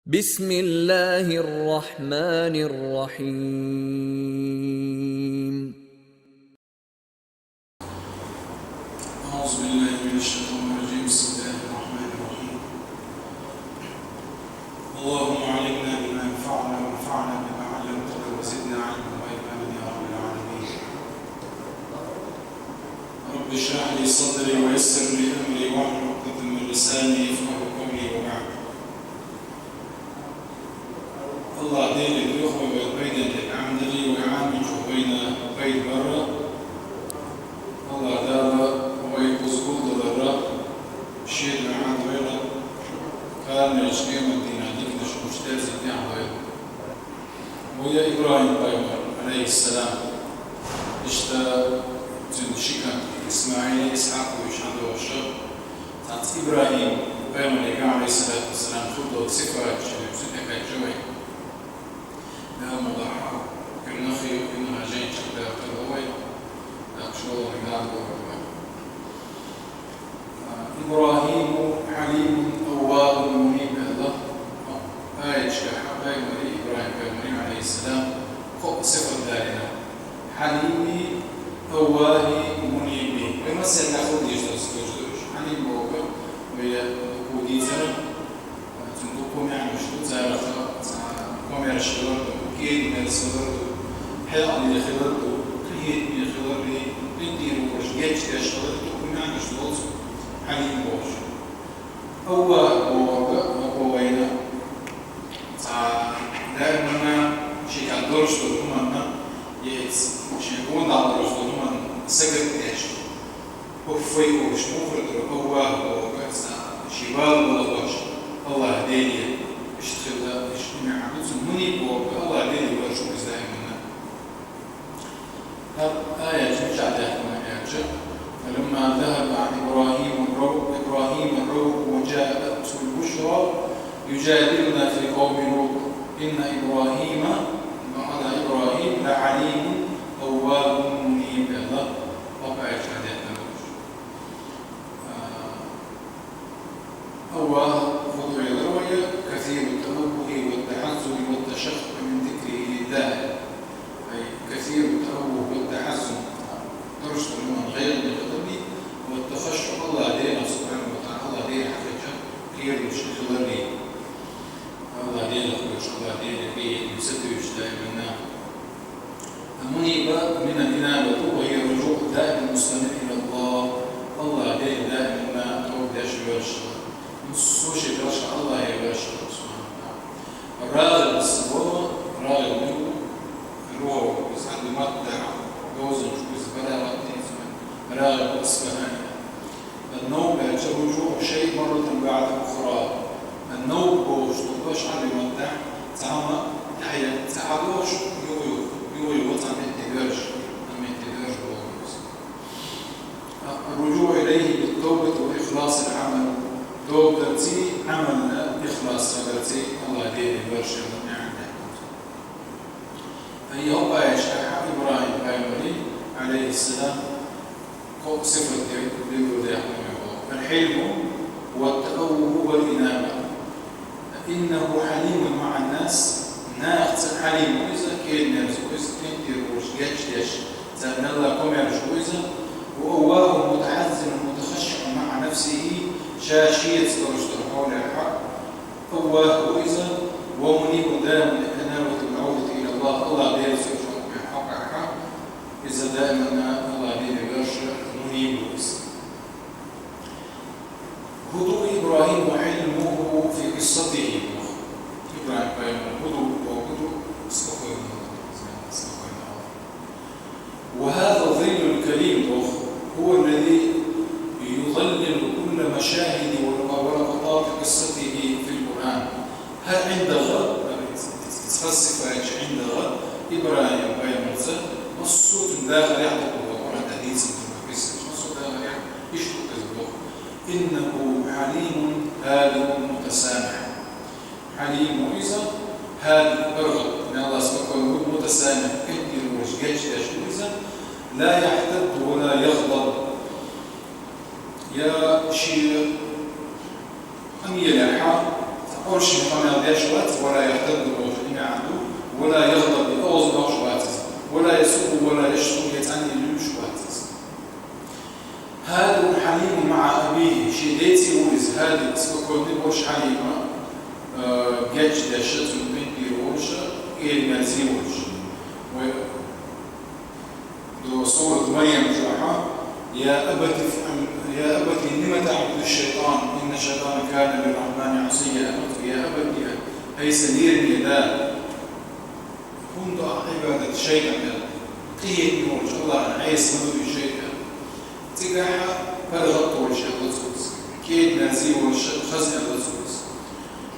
بسم الله الرحمن الرحيم. أعوذ بالله من الشيطان الرجيم. بسم الله الرحمن الرحيم. اللهم علمنا بما ينفعنا وانفعنا بما علمتنا وزدنا علما وإلما يا رب العالمين. رب اشرح لي صدري ويسر لي أمري واحلل عقدة من لساني يفقهوا قولي وبعد. الله دين الأخوة بين العمدلي وعامج بين برة. الله دار ويقصد ضرر شيء عن غيره كان يشكي مدينة ديك مشتاز يعني غيره. ويا إبراهيم عليه السلام اشتا تنشكا إسماعيل إسحاق ويشهد وشر تاع إبراهيم عليه الصلاة والسلام خذوا صفات سنك جوي لها مضاحة كالنخي وكأنها جين شكلها قلوي أكشوه رجال إبراهيم حليم أواب منيب. الله آية شكاحة إبراهيم عليه السلام صفة ذلك حليمي أواهي منيبي ومثل ناخذ يجدوش حليم بوكا ويا كودي زرع تندوكم يعني شو زرع كومير شغل كيد من الصدر حياة من الخضر كيد من الخضر بندير وش جيش تشتغل تكون يعني شغل حليم بوش أوينا دائما شيء كدرش تلومنا يس شيء يكون دارش تلومنا سكت إيش وفيكوش مفرد شباب ولا الله هديه اشتغل اجتماع مني الله هديه ولا شو دائما آية جميلة دائما آية. فلما ذهب عن إبراهيم الروع وجاءته البشرى يجادلنا في قوم لوط إن إبراهيم لعليم أواب منيب. الله وقع شهادتنا أواه فضل الرؤيا كثير التنبه والتحزن والتشفق من ذكره لله أي كثير التنبه والتحزن ترشد من غير بقدمي والتخشع الله علينا سبحانه وتعالى الله علينا حقيقة غير مشكلة الله علينا الله علينا في يسدوش دائما المنيبة من الإنابة وهي رجوع دائما المسلم إلى الله الله علينا دائما توقع شباشة نصوش يباشا الله يباشا سبحانه وتعالى. الراغب الصبوة راغب منه الروح يسعد مدع جوزن شوز بلا وقتين راغب أصفهاني. النوم يرجع شيء مرة بعد أخرى. النوم بوش تبقاش عن يمدع تعمى تحيا تعالوش يوي وطن التجارش أما التجارش بوغوز. الرجوع إليه بالتوبة وإخلاص العمل. توبتي عمل إخلاص صدرتي الله دين برشا من عنده. أي هو إبراهيم عليه السلام صفة الحلم والتأوه والإنابة. إنه حليم مع الناس ناقص حليم وإذا كان ناس وإذا تنتر وش جاش زمن الله كم يرجوزه وأواه متحزن متخشع مع نفسه شاشية درجة حول الحق أواه وإذا ومنيب دائما لأناوة العودة إلى الله الله دائما سيرجع من حق إذا دائما الله دائما يرجع منيب وإذا هدوء إبراهيم وحلمه في قصته. إبراهيم هدوء وهذا الظل الكريم هو الذي يظلل كل مشاهد ولقطات قصته في القرآن. هل عند غد تخصص عند غد إبراهيم الصوت داخل يعتقد القرآن حديث الصوت داخل يشتق الزبط. إنه حليم هادئ متسامح. حليم وإذا هادئ برغب من الله سبحانه متسامح كثير وجيش تشويزا لا يحتد ولا يغضب. يا شيء أم يلحى أول شيء قام يشوات ولا يحتد بالوجهين عنده ولا يغضب بأوز شوات ولا يسوء ولا يشتم يتعني له شوات هذا حليم مع أبيه شيء ديتي ويز هذا سكون بوش حليمة جاتش داشت من بيروش إيه مزيوج دو صورة مريم جاحة يا أبت لم تعبد الشيطان إن الشيطان كان للرحمن عصيا يا أبت أي سدير يدا كنت عبادة شيئا قيل موج الله أنا عايز مدو شيئا تجاحة فرغط والشيء لزوز كيد نازي والخزن لزوز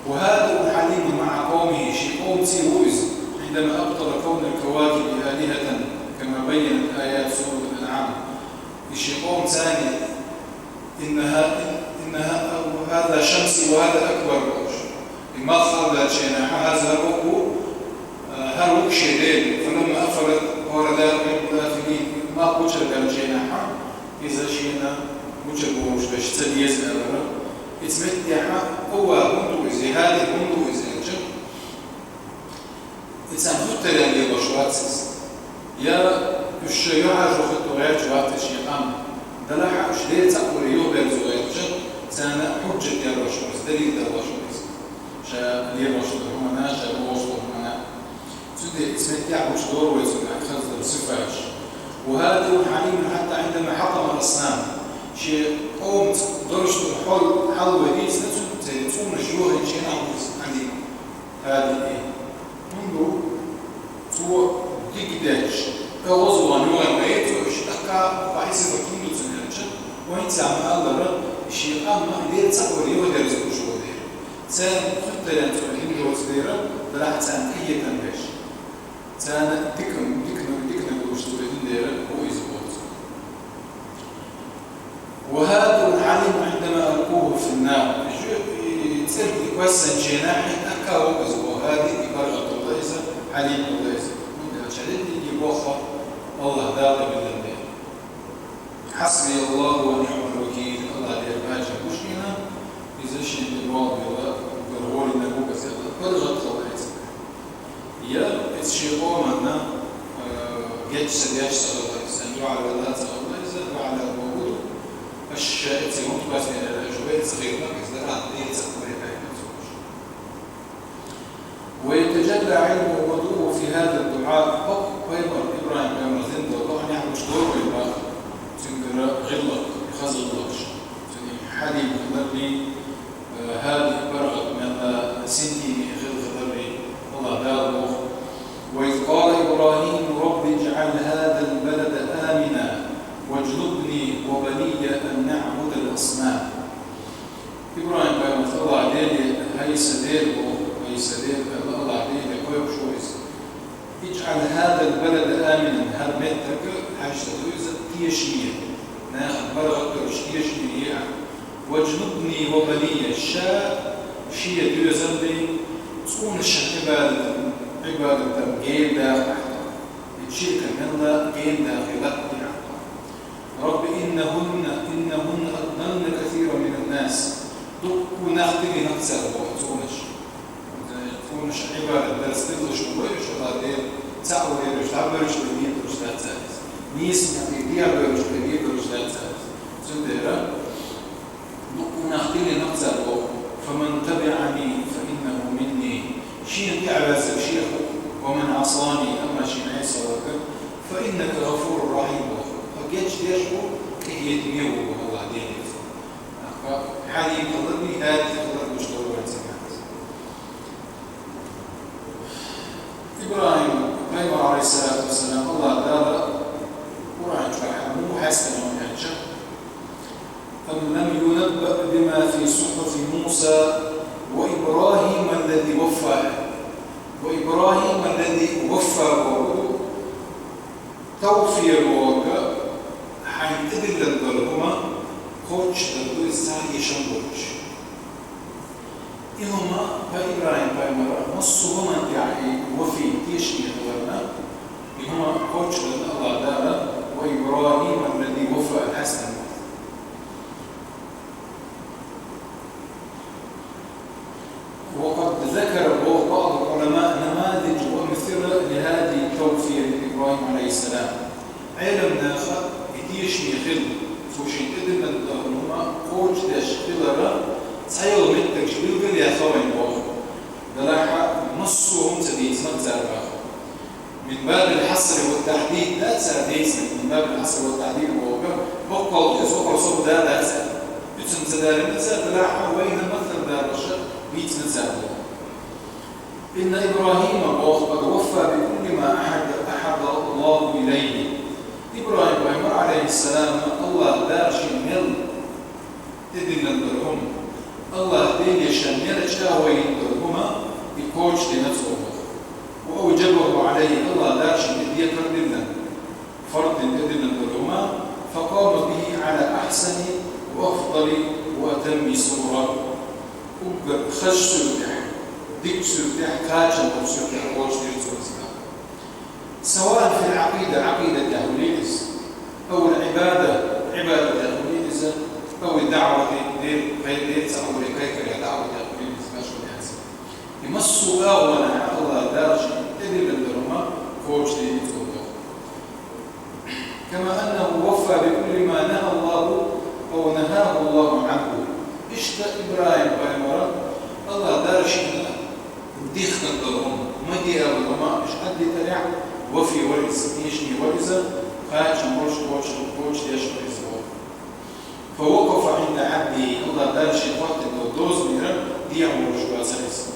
وهذا الحليم مع قومه شيء قوم تيوز عندما أبطل كون الكواكب آلهة كما بينت آيات سورة الأنعام شيء قوم ثاني إنها هذا شمسي وهذا أكبر وجه لما خلد جناح هذا الركو هل وكشي ديل فلما أفرد ورد الآخرين ما وجد الجناح إذا شينا وجد وجه باش تليز الأمر اسمت يحا هو هندو إزي هذا هندو إزي الجن إنسان خطة لأني بشواتس يا الشيوعة جوخت غير جوات الشيطان دلحة أشدير تقول يوبر زوغير جن سانا حجة يا بشواتس دليل دا بشواتس شا ليه بشواتس همنا شا بوشواتس همنا سيدي اسمت يحا وش دور ويزوغير خلص بصفاش وهذا حليم حتى عندما حطم الأصنام شيء قوم درجة حل وديس تكون جوه شيء عندي هذه إيه منذ تو ديكداش أوزو أنواع ميت واشتكى بعيسى بكينو تنرجع وين تعمل الله شيء أما غير تصور يودر زوج ودير سان حتى لأن تقولين يودر طلع سان أي تنبش سان دكم وش تقولين دير هو يزبط وهذا العلم عندما ألقوه في النار يصير يوسن جناحي أكا وقزبه هذه إبارة الليزة عليم الليزة من الشديد يبوخر الله داقي بالله حسبي الله ونعم الوكيل الله يرباج بوشينا إذا شيء بالواقع بالغول النبوة كثيرا فرغت الليزة يا إتشيقوا منا جيش سدياش صلى الله عليه وسلم يعلى الله صلى الله عليه وسلم وعلى الوجود الشيء ممكن بس من الأجوبة صغيرة إذا عديت سكوري ويتجلى علمه ووضوءه في هذا الدعاء بيبر إبراهيم بن زند الله نعم مش دور بيبر تنقرأ غلق خزل لقش حليم خضرني هذه برغت من سنتي غل خضرني الله داره وإذ قال إبراهيم رب اجعل هذا البلد آمنا واجنبني وبني أن نعبد الأصنام إبراهيم بن الله عليه هاي سدير الله عليه كويب شويس اجعل هذا البلد آمنا هرمتك حاجة دويزة تيشية ناخد برغة تيشية واجنبني وبني الشاء شيء دويزة دي تكون عبادة جيم داخل تشيك من الله جيم داخل رب إنهن أضللن كثيرا من الناس وناخذ نفسه تكونش عبادة درس تدرش ويش هذا تعور يرش تعبرش بنية درش لا تساعد نيس نقديها برش بنية درش لا تساعد زندرة وناخذ نفسه فمن تبعني فإنه مني شيء يعبس شيء ومن عصاني أما شيء عيسى وكذا فإنك غفور رحيم جيش يشبه كي يتميوه الله دينه حالي يقدرني هذه تقدر مش ضرورة سمعت إبراهيم عليه الصلاة والسلام الله دار قرآن شرحه مو حسن ومحجة أم لم ينبأ بما في صحف موسى وإبراهيم الذي وفى توفي الواقع حينتبه للظلمة خوش دلو الساعة يشنبوش إهما فإبراهيم فإمرا نصهما يعني وفي تيشني دلنا إهما خوش دلنا الله دارا وإبراهيم الذي وفى الحسن علم ناخا يديش ميخل فوشين إدن الدهنوما قوش داش خلرا تحيل متك شبيل قل يا خوين بوخ دراحة نصهم تديت مكزار باخ من باب الحصر والتحديد لا تساعديس من باب الحصر والتحديد بوخ بقى وصوك رسول دا لا تساعد بيتم تدار متزار دراحة وين مثل دار رشد بيت متزار إن إبراهيم بوخ قد وفى بكل ما أحد الله إليه إبراهيم عليه السلام الله دار شمال إذن الدرهم الله دين شمال شاوين درهما يكوش لنفسه وأوجبه عليه الله دار شمال يكرد لنا فرد إذن الدرهما فقام به على أحسن وأفضل وأتم صورة خش سلتح ديك سلتح كاجا وسلتح كوش لنفسه سواء في العقيدة عقيدة تهويليز أو العبادة عبادة تهويليز أو الدعوة غير تأولي كيف دعوة تهويليز ما شو الحسن يمسوا أولا الله دارش إذن الدرما كوش ليتوضع كما أنه وفى بكل ما نهى الله أو نهاه الله عنه اشتى إبراهيم بأمره الله دارش ديخ الدرهم مدي الدرما مش حد يتريع وفي ورز يشني ورزة خارج موش يشني ورزة فوقف عند عبده الله دارش وقت الدوز ميرا ديع ورجوا سلس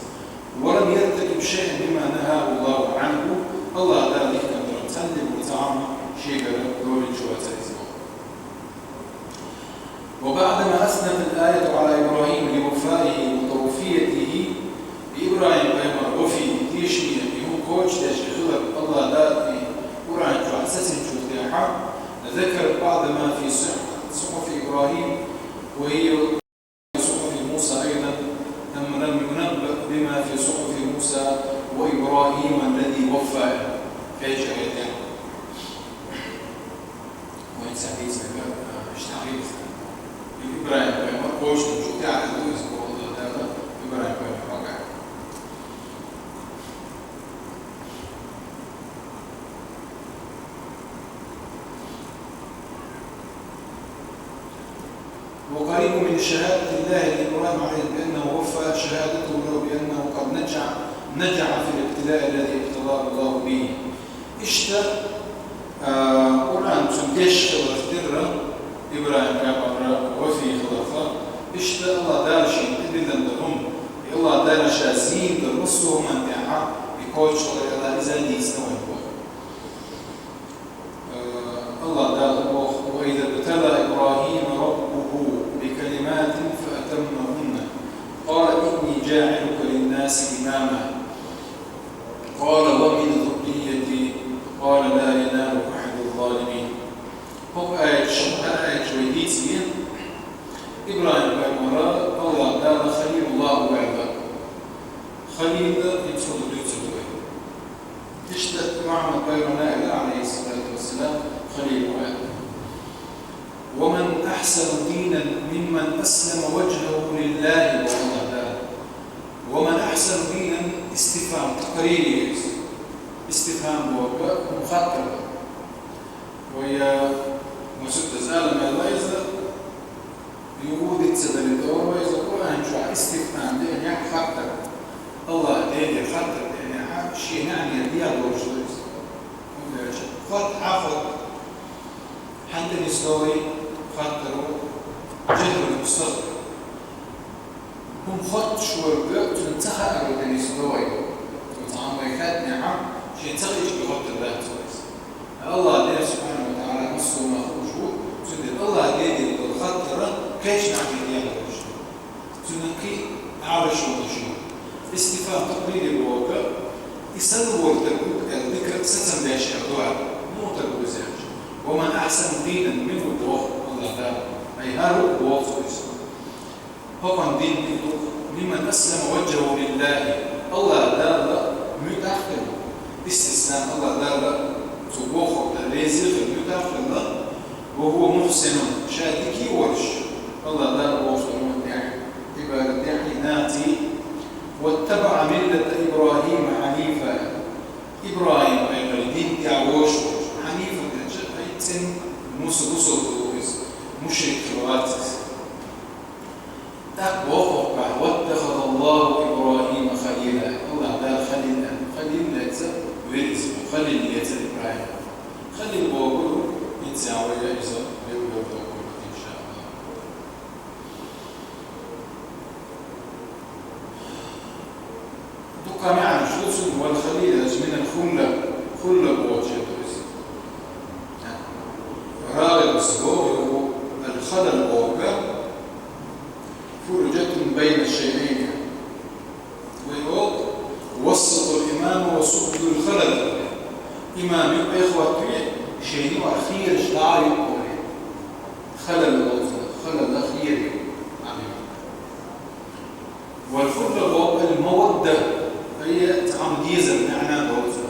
ولم يرتكب شيء مما نهى الله عنه الله دار ذيك الدرم تندم وتعامل شيء دور الجوا سلس وبعدما أثنت الآية على إبراهيم لوفائه وتوفيته بإبراهيم بأمر وفي تيشني كوش تشغل الله دائما قرآن فحسس جودها ذكر بعض ما في صحف إبراهيم وهي صحف موسى أيضا لم ينبأ بما في صحف موسى وإبراهيم الذي وفى كيش أيضا وإن سعيد مش تعريف إبراهيم كوش جودها على دوز إبراهيم وقريب من شهادة الله لإبراهيم عليه بأنه وفى شهادته له بأنه قد نجح في الابتلاء الذي ابتلاه الله به. إشتى قرآن تنكش خلق إبراهيم كابر وفي خلقه إشتى الله دار شيء إذن لهم الله دار شازين درسهم من دعاء بكوش الله إذا يستوي الله دار وإذا ابتلى إبراهيم ربه بكلمات فأتمهن قال إني جاعلك للناس إماما قال ومن ذريتي قال لا ينال أحد الظالمين. هو آية شويديتي إبراهيم بأمراء الله دار خليل الله وعبا خليل يتفضل تشتت محمد بيرنا عليه الصلاة والسلام خليل وعبا. ومن أحسن دينا ممن أسلم وجهه لله وعلا. ومن أحسن دينا استفهام تقريري استفهام مخاطر ويا مسد زالم الويزة يوجد سدر الدور ويزة قرآن شو استفهام ده يعني خاطر الله ده خاطر يعني شيء يعني يديها الوجود خط حافظ حتى نستوي خاطروا جهر المستقبل هم خط شوية تنتهى أرد نستوي وتعامل خد نعم شيء تغيش بخط الله تويس الله ده سبحانه وتعالى نصه ما خرجوه سند الله ده الخاطرة كيش نعمل ديها الوجود سنكي عارش وشو استفاء تقرير الواقع يسلوا الذكر ستم باش يردوها مو تقول زيج. ومن أحسن دينا منه الدوخ الله تعالى أي هارو الواقع هو دين لمن أسلم وجهه لله الله لا متأخر استسلام الله لا تبوخ الرزق المتأخر وهو محسن شادكي ورش الله لا وصل عبادة ناتي واتبع ملة إبراهيم حنيفا إبراهيم أيضا دين تعوش حنيفا musul mushrik Hrvatici. Tak bohokka, واتخذ الله إبراهيم خليلا. Allah dal خليلا. خليل ليس ورث. خليل ليس إبراهيم. خليل بقول يتساوي إذا بيقول إن شاء الله. دكان يعني شو والخليل من الخلة خلة بوجه راغب الصبور الخلل بوجه فرجة بين الشيئين ويقول وسط الإمام وسط الخلل إمام إخوة شيء أخير شعار يقول خلل أخير والفرجة بوجه المودة هي تعمديزة بمعنى بوجه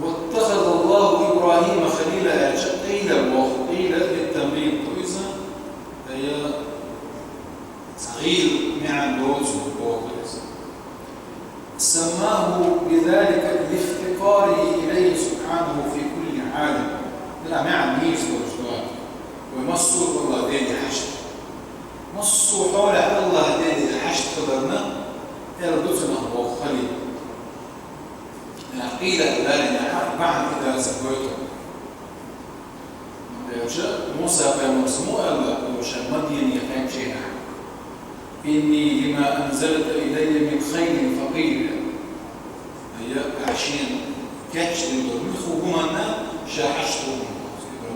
واتخذ الله إبراهيم خليلا قيل للتمريض وإذا هي صغير مع الوجه سماه بذلك لافتقاره إليه سبحانه في كل عالم لا مع ميز ورجوات ومصوا والله ديني حشد مصوا حول الله ديني حشد قدرنا يردفنا هو خليل قيل ذلك بعد إذا سبوته موسى قال مسموع الله وشان مدين يفهم شيئا إني لما أنزلت إلي من خير فقير هي عشين كاتش للمخوهما شاحشتهم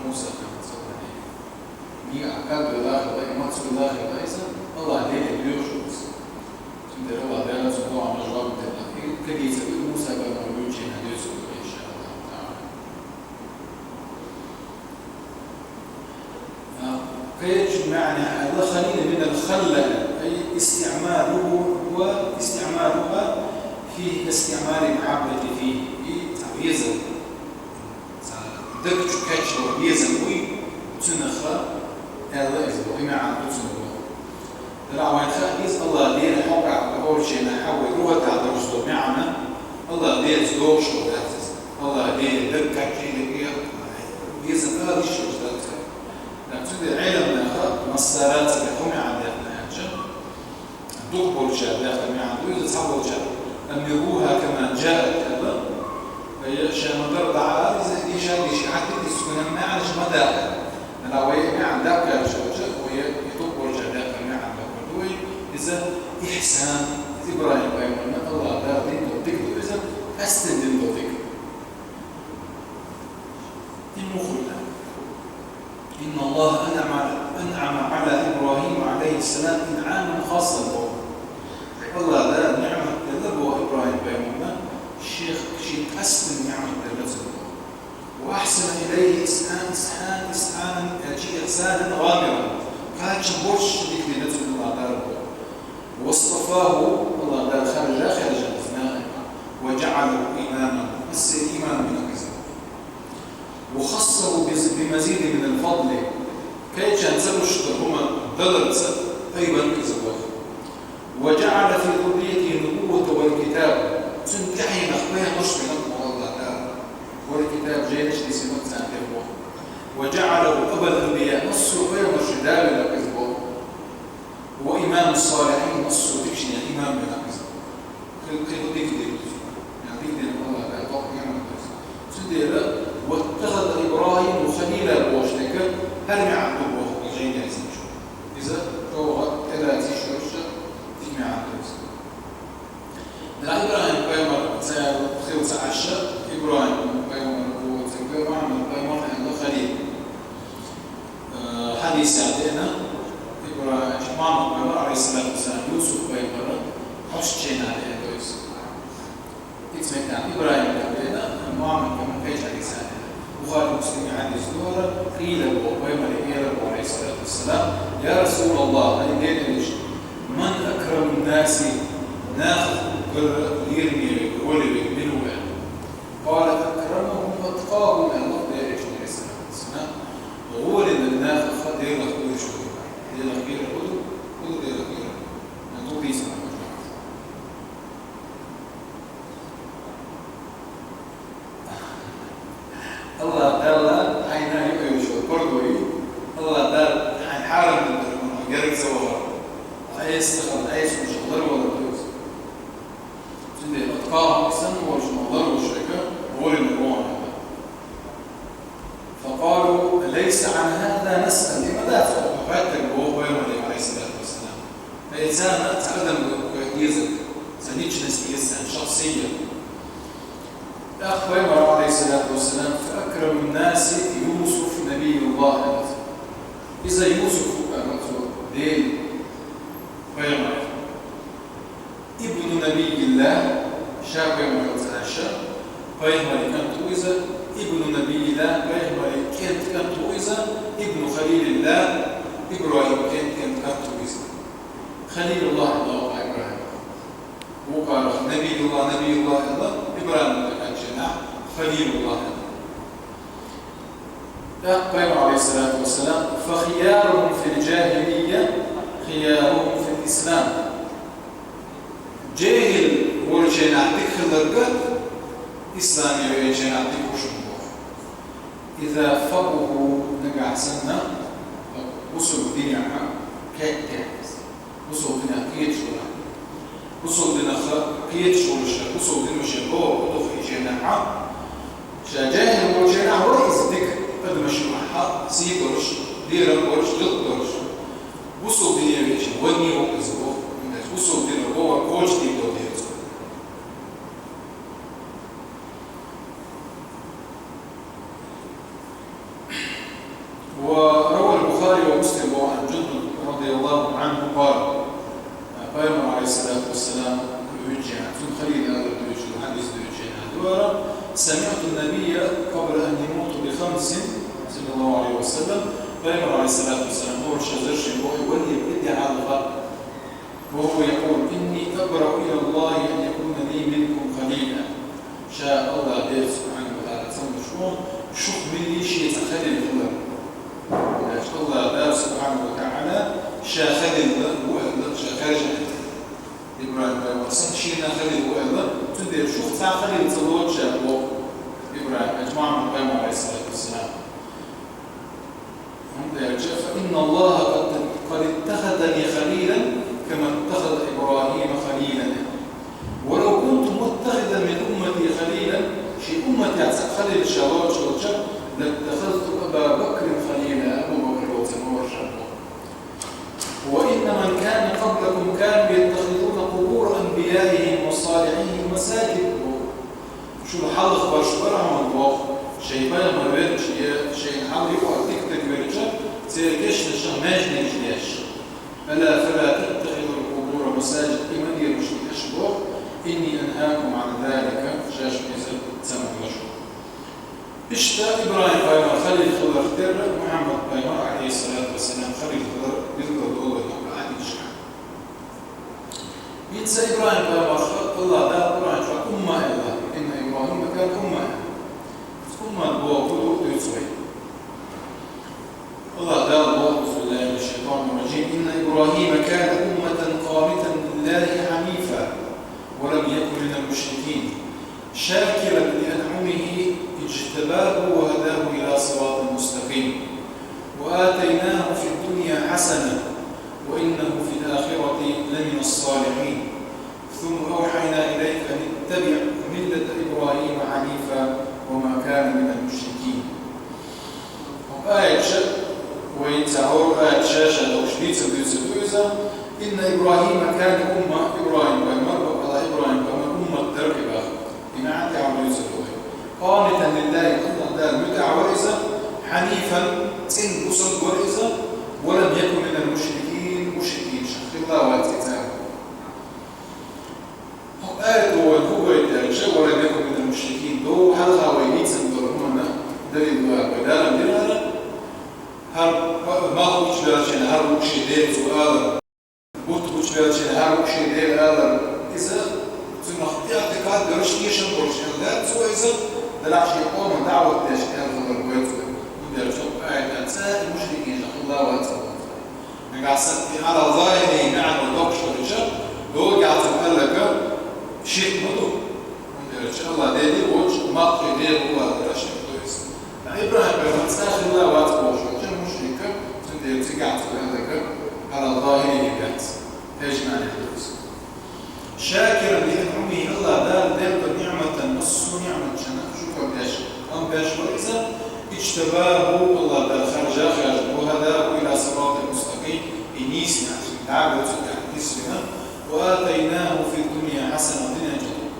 موسى كان صلى مي أكاد الله مقصود الله الله عليه بيوشوس سنت الله ده سنتوا عم جواب الأخير كذي سبب موسى قال مولود شيء هدوس إن شاء الله تعالى كيش معنى هذا خليل من الخلل أي استعماله واستعمالها في استعمال المحبة فيه تعويزا دكتور كاتش وبيزا وي تنخرا هذا إذا ما عنده تنخرا العوان خالص الله دين حقع أول شيء نحول روح تعرض معنا الله دين زوج وذات الله دين دك كاتشي لقيه بيزا هذا الشيء ذات لكن العلم مسارات تكون عندنا دقبل جاء داخل ما عنده إذا تحول جاء أمروها كما جاءت هذا هي شيء مدرب على إذا دي شيء حتى تسكن ما عندش مدى لو هي ما عندك شيء وهي يدقبل جاء داخل ما عنده إذا إحسان إبراهيم بيقول الله دار دين وتكتب إذا أستن دين وتكتب المخلة إن الله أنعم على إبراهيم عليه السلام إنعاما خاصا به الله لا نعمة تلبه إبراهيم بيقول الشيخ شيء أسلم نعمة تلبه وأحسن إليه إحسانا غامرا قال شبوش ذيك لنفسه الله داره واصطفاه الله دار خرج الزمان وجعله إماما بس إمام من الكذب وخصه بمزيد من الفضل كي كان سبشتر هما دلت أيضا كذبه وجعل في ذريته النبوة والكتاب تنتحي نخبيها مش من الله تعالى والكتاب جيش لسنة سنة وجعله أبا الأنبياء نصه غير مشدال لكذبه وإمام الصالحين نصه تكشن إمام من كذبه كيف ديك يعني ديك الله تعالى طاق يعمل سيدي واتخذ إبراهيم خليلا بوشتك هل مع الدبوة الجين يزيد إذا هو كذا يزيد شرشة في مع الدبوة لا إبراهيم بيمر سيوسع عشاء إبراهيم بيمر وتكبر عمل بيمر عند خليل حديث عندنا إبراهيم محمد بيمر عليه الصلاة والسلام يوسف بيمر حشتين عليه دويس اسمه إبراهيم بيمر محمد كمان فيش عليه السلام بخاري مسلم حديث دورة قيل وبيمر عليه الصلاة والسلام يا رسول الله من أكرم الناس ناخذ يرمي ولي منه قال أكرمهم واتقاهم من الله عليه السلام غول إن الناس خد يلا كل شوي يلا كير كل يلا كير نقول يسمع حالة من الدرمان قرق زوار أي استخدم أي سمجدر ولا دوز جندي أتقاهم إسان وجمدر وشركة هو المروان فقالوا ليس عن هذا نسأل لماذا فأتك وهو يوم عليه الصلاة والسلام فإنسان تعلم ويزك سنيتش نسيسان شخصيا أخ عمر عليه الصلاة والسلام فأكرم الناس يوسف نبي الله إذا يوسف دين عمر ابن نبي الله شاب عمر الشاب عمر كانت إذا ابن نبي الله عمر كانت إذا ابن خليل الله إبراهيم كانت إذا خليل الله إبراهيم وقال نبي الله إبراهيم كان جناح خليل الله قال عليه الصلاة والسلام فخيارهم في الجاهلية خيارهم في الإسلام جاهل ورجناح تكخل القد إسلامي ورجناح تكوشنبوه إذا فقه نقع سنة وصل الدنيا كأكتاز وصل الدنيا كيت شولا وصل الدنيا كيت شولا وصل الدنيا شبوه وضخ جناح جاهل ورجناح ورئيس ذكر قد مشروعها سيقرش دير القرش للقرش وصل دنيا بيش وني وقزوه وصل دنيا هو كوش دي دوديرز وروى البخاري ومسلم عن جندب رضي الله عنه قال عليه الصلاة والسلام يوجه خليل هذا الحديث يوجه سمعت النبي قبل أن يموت بخمس صلى الله عليه وسلم فيمر عليه الصلاة والسلام هو الشزرش وهي بدي على الغرب وهو يقول إني أبرأ إلى الله أن يكون لي منكم خليلا شاء الله بيه سبحانه وتعالى شوف مني شيء تخلي الخلق الله بيه سبحانه وتعالى شاء خلي الوئل شاء خارج إبراهيم بيه وصن شيء خلي الوئل تدير شوف تعخلي الزلوج شاء إبراهيم أجمع من بيه عليه الصلاة والسلام فإن الله قد اتخذني خليلا كما اتخذ إبراهيم خليلا ولو كنت متخذا من أمتي خليلا شيء أمتي خليل الشباب لاتخذت أبا بكر خليلا أبو بكر وتنور شباب وإن من كان قبلكم كانوا يتخذون قبور أنبيائهم وصالحين مساجد شو الحلق باشبرها من الواقع شيء بقى ما بينش شيء حاول يقعد تكتك برجع سيركش نشماج نجليش فلا تتخذوا القبور مساجد إيمان يرشد أشبه إني أنهاكم عن ذلك شاش بيزل سمع وشو اشتا إبراهيم بايمار خليل خضر تر محمد بايمار عليه الصلاة والسلام خليل خضر بيذكر دولة وقعد يشكع يتسى إبراهيم بايمار الله دا إبراهيم فأمة الله إن إبراهيم كان أمة البوابود يسوي الله تعالى بسم الله من الشيطان الرجيم إن إبراهيم كان أمة قانتا لله حنيفا ولم يكن من المشركين شاكرا لأنعمه اجتباه وهداه إلى صراط مستقيم وآتيناه في الدنيا حسنة وإنه في الآخرة لمن الصالحين ثم أوحينا إليك أن اتبع ملة إبراهيم حنيفا وما كان من المشركين وآية ويتعور آية شاشة أو شبيتة بيوزة إن إبراهيم كان أمة إبراهيم ومرة على إبراهيم كما أمة تركبة إن عندي عم بيوزة قانتا لله الله دار متعورزة حنيفا سن بصد ورزة ولم يكن من المشركين شخص الله واتتاه آية هو يترجع ولم يكن من المشركين دو حلقة ويميت سندرهما دليل بدالا دلالة ما هو بلاشين هر وشي ديل سؤال بوت بلاشين هر وشي ديل آلر إذا تنخطي اعتقاد درشنيشن برشين ذات سوى إذا دلعشي قوم دعوة تشكال خضر بويته ودرجع آية تساء المشركين شخص الله واتتاه نقعصد على ظاهري نعم ودوكش ورجال دو قاعد تقلق شيء مدو إن شاء الله ديدي وجه ما قيديه هو درشة كويس إبراهيم بن ساخ الله واتقوش وجه مشركة تبدأ تقع تذكر على ظاهره بات تجمع الفلوس شاكرا لأنعمه الله دال نعمة نص نعمة شكر باش أم باش وإذا اجتباه الله دال خرج وهداه إلى صراط المستقيم إنيسنا عبد إسنا وآتيناه في الدنيا حسنة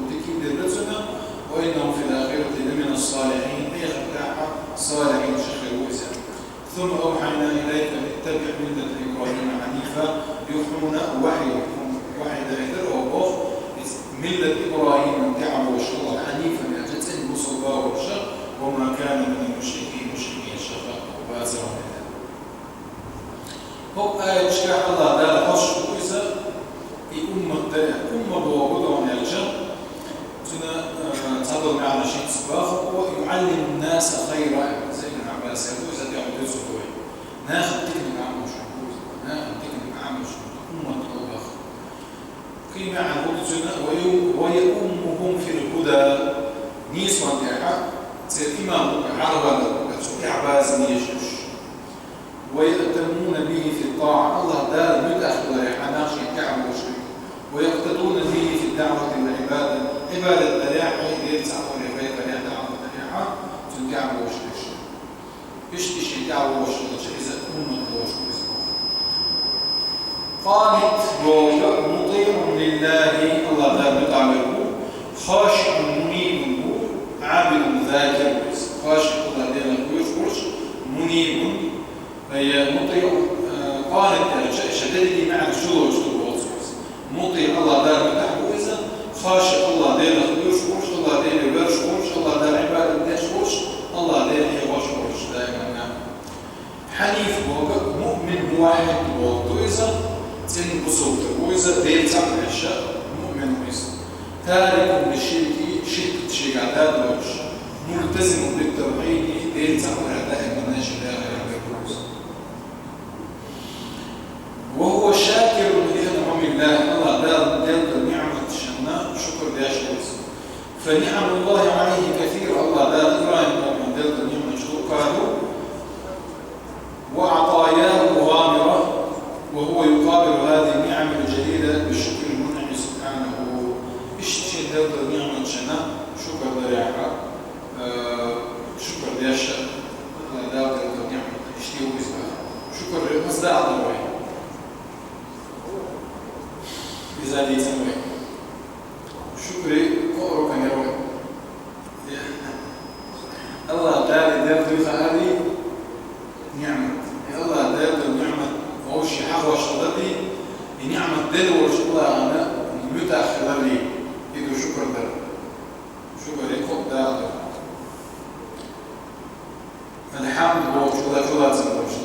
وتكيد الرزنا وإنه في الآخرة لمن الصالحين أي خبراء صالحين شخير وإذا ثم أوحينا إليك أن اتبع ملة إبراهيم حنيفا يوحون وحي دائر أو ملة إبراهيم تعب وشغل حنيفا يجتن بصبا وشغل وما كان من المشركين الشفاء وبازرهم هو آية شكاح الله دار حش وإذا أمة بوابدهم يلجأ تفضل معنا شيء صباح هو يعلم الناس خيرا زي ابن عباس يقول إذا تعبدوا سبوي ناخذ تكنيك عامة شموز ناخذ تكنيك عامة شموز أمة الله قيمة عن وهي أمهم في الهدى نيس وانتحا تصير إمام عربة عباس نيشش ويأتمون به في الطاعة الله دار متأخذ ريحاناش يتعب وشريك ويقتدون به في الدعوة والعبادة عبادة الدلاحة يرتعب وليفيق لها دعوة الدلاحة تنكعب وشريك يشتش يتعب وشريك إذا أمة وشريك قانت ومطيع لله الله دار متعبه خاشع منيب عابد ذاكر خاشع الله دار ويشورش منيب هي مطيع قانت شددي مع الشروع مطيع الله دار متعبه إذا خاشع الله دار ويشورش الله دار ويشورش الله دار عبادة يشورش الله دار يوشورش دائما حنيف مؤمن واحد وإذا تن بصوته وإذا دير تعمل الشيء مؤمن وإذا تارك للشرك شرك شيء عداد وش ملتزم بالتوحيد دير تعمل دائما من ناشي الآخر وهو شاكر لأنعم الله الله دار نعمة الشناء شكر داشوز فنعم الله عليه كثير الله دار إبراهيم دار نعمة شكره وعطاياه غامرة وهو يقابل هذه النعم الجديدة بالشكر المنعم سبحانه اشتشي دولة نعمة شناء شكر دريعة شكر دياشة دولة نعمة اشتيه بزبها شكر مصدع ضروي إذا دي تنوي شكري قرر كان يروي الله تعالى دولة هذه نعمة الله دولة نعمة وهو الشيحة وشغلتي نعمة دل وشغلها أنا متأخر لي إذا شكر دل شكر يقف دل الحمد هو شغلها زمن وشغلها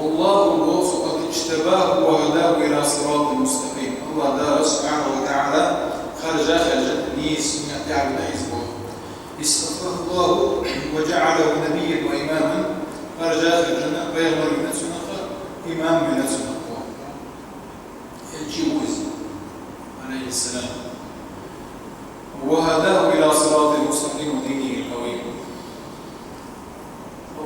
والله قد اجتباه وهداه إلى صراط المستقيم الله دار سبحانه وتعالى خرج نيس من يعبد حزبه استغفر الله وجعله نبيا وإماما خرج الجنة ويغمر من نفسه إمام من نفسه الجيوز عليه السلام وهداه إلى صراط المستقيم ودينه القويم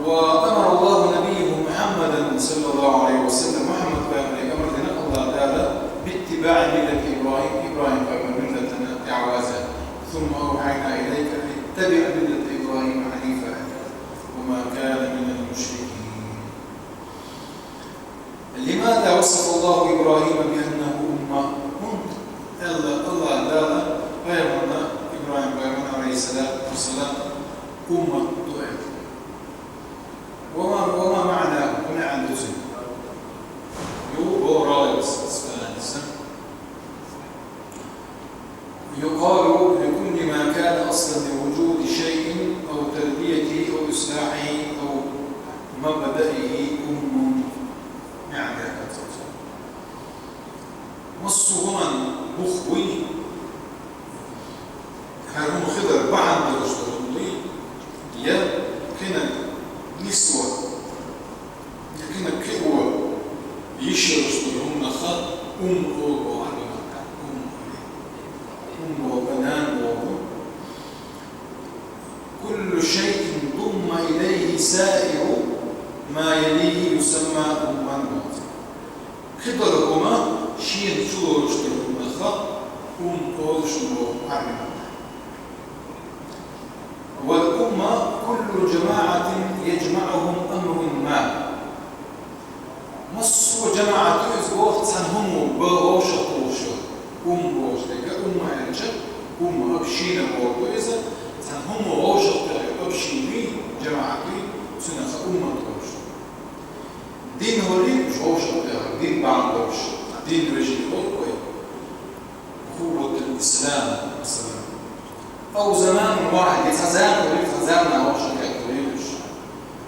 وأمر الله نبيه محمدا صلى الله عليه وسلم محمد بن أمر الله تعالى باتباع ملة إبراهيم فمن ملة إعوازا ثم أوحينا إليك أن اتبع ملة إبراهيم حنيفا وما كان من المشركين. لماذا وصف الله إبراهيم بأنه أمة؟ الله تعالى غيرنا إبراهيم عليه السلام أمة دعاء. وما معناه هنا عند زين هو رايس يقال لكل ما كان أصلا لوجود شيء أو تربيته أو إصلاحه أو مبدئه يعني مصهما بخوي هارون خضر بعد رجل يا كنا نسوة لكن كقوة يشرش بهم خط وبنان كل إليه سائر ما يليه يسمى أما الموت. خطركما شين شو رشتكم الخط أول شو عربي. والأمة كل جماعة يجمعهم أمر ما. مصر جماعة إزبوط سنهم بوشة بوش لك عرشة أبشينا بوش سنهم بوشة أبشيني جماعة سنة بوش دين هولي مش بوشة دين بعض بوش دين رجل بوش قوة الإسلام مثلا أو زمان واحد يتزام وليتزامنا بوشة كأكتوريوش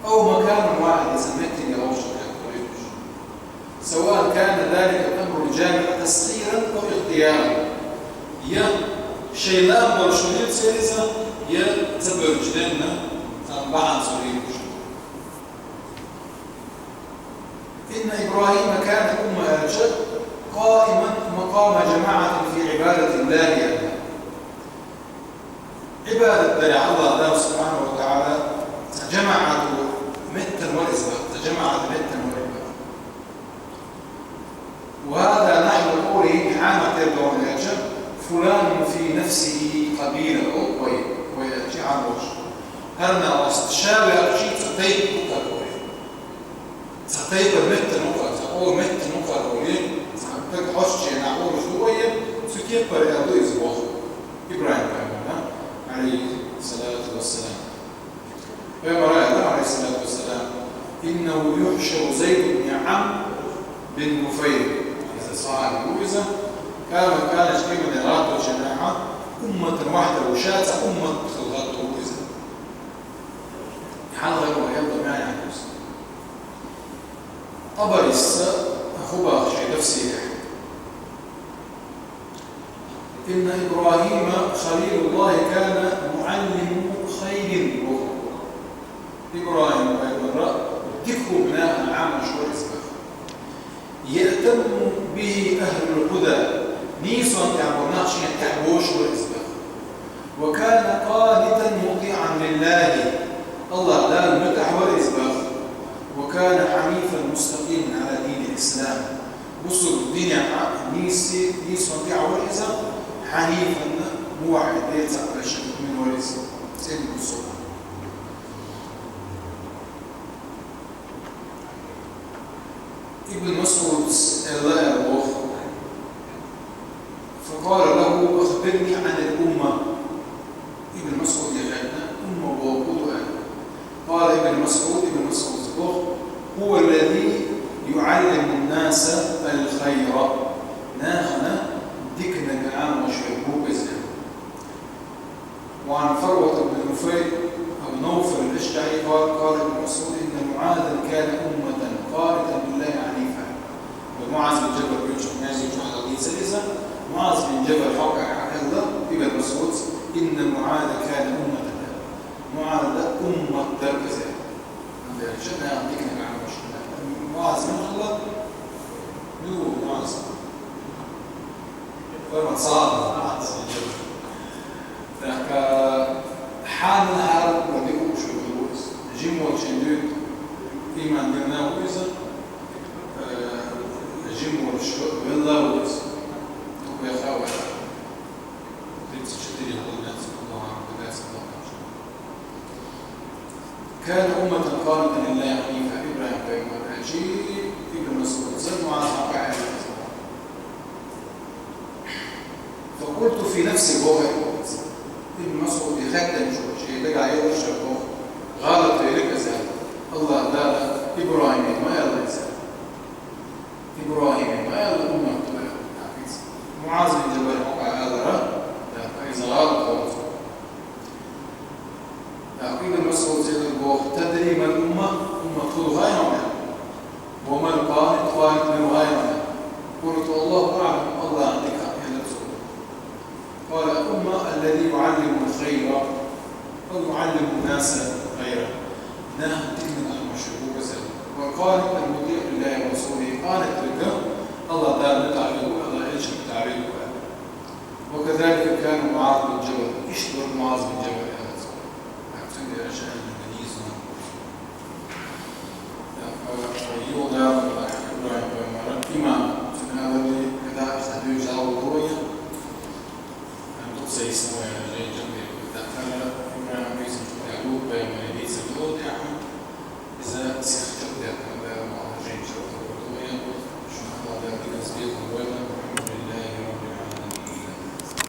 أو مكان واحد يسميتني بوشة كأكتوريوش سواء كان ذلك الأمر جامع تسخيرا أو اختيارا يا شيلان برشونيت سيريزا يا تبرج لنا تنبعا سوريوش. إن إبراهيم كان أمة أرشد قائما مقام جماعة في عبادة الله عبادة الله سبحانه وتعالى جماعة متا وإثبات تجمعت متا وإثبات. وهذا نحن نقوله حامة الدون الأجل فلان في نفسه قبيلة أو ويأتي عن وجه هرنا واستشابه أشيء تطيب كتابوه تطيب متا نقطة أو متا نقطة أولين تطيب حشي نعور شوية سكيب بريادو يزبوه إبراهيم عليه الصلاة والسلام. ويوم رأى الله عليه الصلاة والسلام إنه يحشر زيد بن عمرو بن نفيل إذا صاحب موئزة كان شكيب من الغاط والجماعة أمة واحدة وشاة أمة الغاط والموئزة يحضر ويبدأ معي عن نفسه طبرس أخوبا شيء نفسي إن إبراهيم خليل الله كان معلم خير وخير. إبراهيم وإبراهيم ذكروا بناء عام شوي اسمه يأتم به أهل الهدى نيسون يعبرناش يتحبوش وإسبه وكان قانتا مطيعا لله الله لا المتح والإسبه وكان حنيفا مستقيما على دين الإسلام. بصوا الدين نيسون يعبر إذا حنيفا موحد يتسع الشرك من ورث سيد الصبح. ابن مسعود الله يرضاه فقال له أخبرني عن الأمة. ابن مسعود يخيلنا أمة ووقودها. قال ابن مسعود هو الذي يعلم الناس الخير ناخنا ذكرنا كلام وشربوك إزاي. وعن فروة بن نفيل أو نوفل الأشجعي قال ابن مسعود إن معاذا كان أمة قانتا بالله عنيفا. ومعاذ بن جبل بن شمازي وحد الله سلسة معاذ بن جبل حق الله ابن مسعود إن معاذ كان أمة معاذ أمة دركزة عند الجنة ذكرنا كلام وشربوك معاذ من الله معاذ فما صار ذاك حال الحرب وديكم شو بلوز جيم وشندوت في من دنا ويزا جيم وشو بالله ويز ويا خاوة تشتري الناس الله عز وجل. كان أمة قانتا لله حنيفا إبراهيم بن عجيب ابن مسعود زاد مع صاحبه فقلت في نفسي بوغي ابن مسعود يخدم شيء بقى يرشد بوغي غلط إليك زاد الله لا إبراهيم ما يلا يزال إبراهيم ما يلا أمة معاذ بن جبل وقع هذا فإذا غلط غلط ابن مسعود زاد البوغ تدري ما الأمة أمة غاية وما القانت قانت من غاية قلت الله أعلم الله عندك قال أمة الذي يعلم الخير أو يعلم الناس غيره نحن تكمل المشروع وزل وقال المطيع لله ورسوله قالت لك الله دار تعريضه الله يجب تعريضه. وكذلك كان معاذ بن جبل اشتر معاذ بن جبل هذا أكتب يا شاهد المنيز يوضع